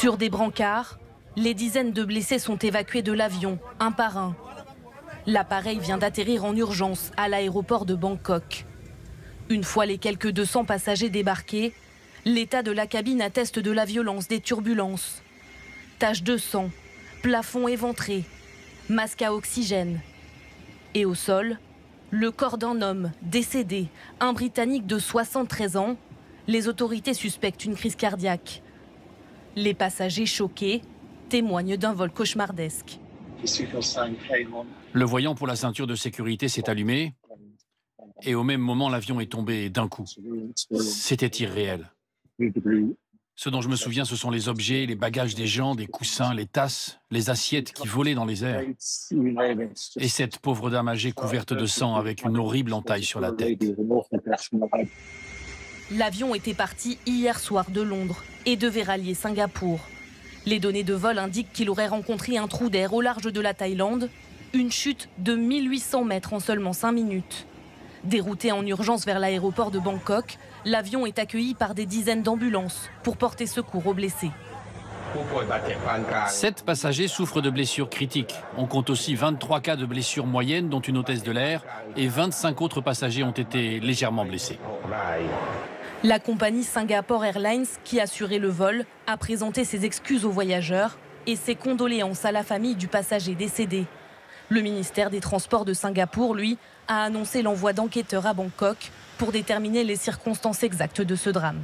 Sur des brancards, les dizaines de blessés sont évacués de l'avion, un par un. L'appareil vient d'atterrir en urgence à l'aéroport de Bangkok. Une fois les quelques 200 passagers débarqués, l'état de la cabine atteste de la violence des turbulences. Taches de sang, plafond éventré, masque à oxygène. Et au sol, le corps d'un homme décédé, un Britannique de 73 ans. Les autorités suspectent une crise cardiaque. Les passagers choqués témoignent d'un vol cauchemardesque. Le voyant pour la ceinture de sécurité s'est allumé et au même moment l'avion est tombé d'un coup. C'était irréel. Ce dont je me souviens, ce sont les objets, les bagages des gens, des coussins, les tasses, les assiettes qui volaient dans les airs. Et cette pauvre dame âgée couverte de sang avec une horrible entaille sur la tête. L'avion était parti hier soir de Londres et devait rallier Singapour. Les données de vol indiquent qu'il aurait rencontré un trou d'air au large de la Thaïlande, une chute de 1800 mètres en seulement 5 minutes. Dérouté en urgence vers l'aéroport de Bangkok, l'avion est accueilli par des dizaines d'ambulances pour porter secours aux blessés. 7 passagers souffrent de blessures critiques. On compte aussi 23 cas de blessures moyennes, dont une hôtesse de l'air, et 25 autres passagers ont été légèrement blessés. La compagnie Singapore Airlines, qui assurait le vol, a présenté ses excuses aux voyageurs et ses condoléances à la famille du passager décédé. Le ministère des Transports de Singapour, lui, a annoncé l'envoi d'enquêteurs à Bangkok pour déterminer les circonstances exactes de ce drame.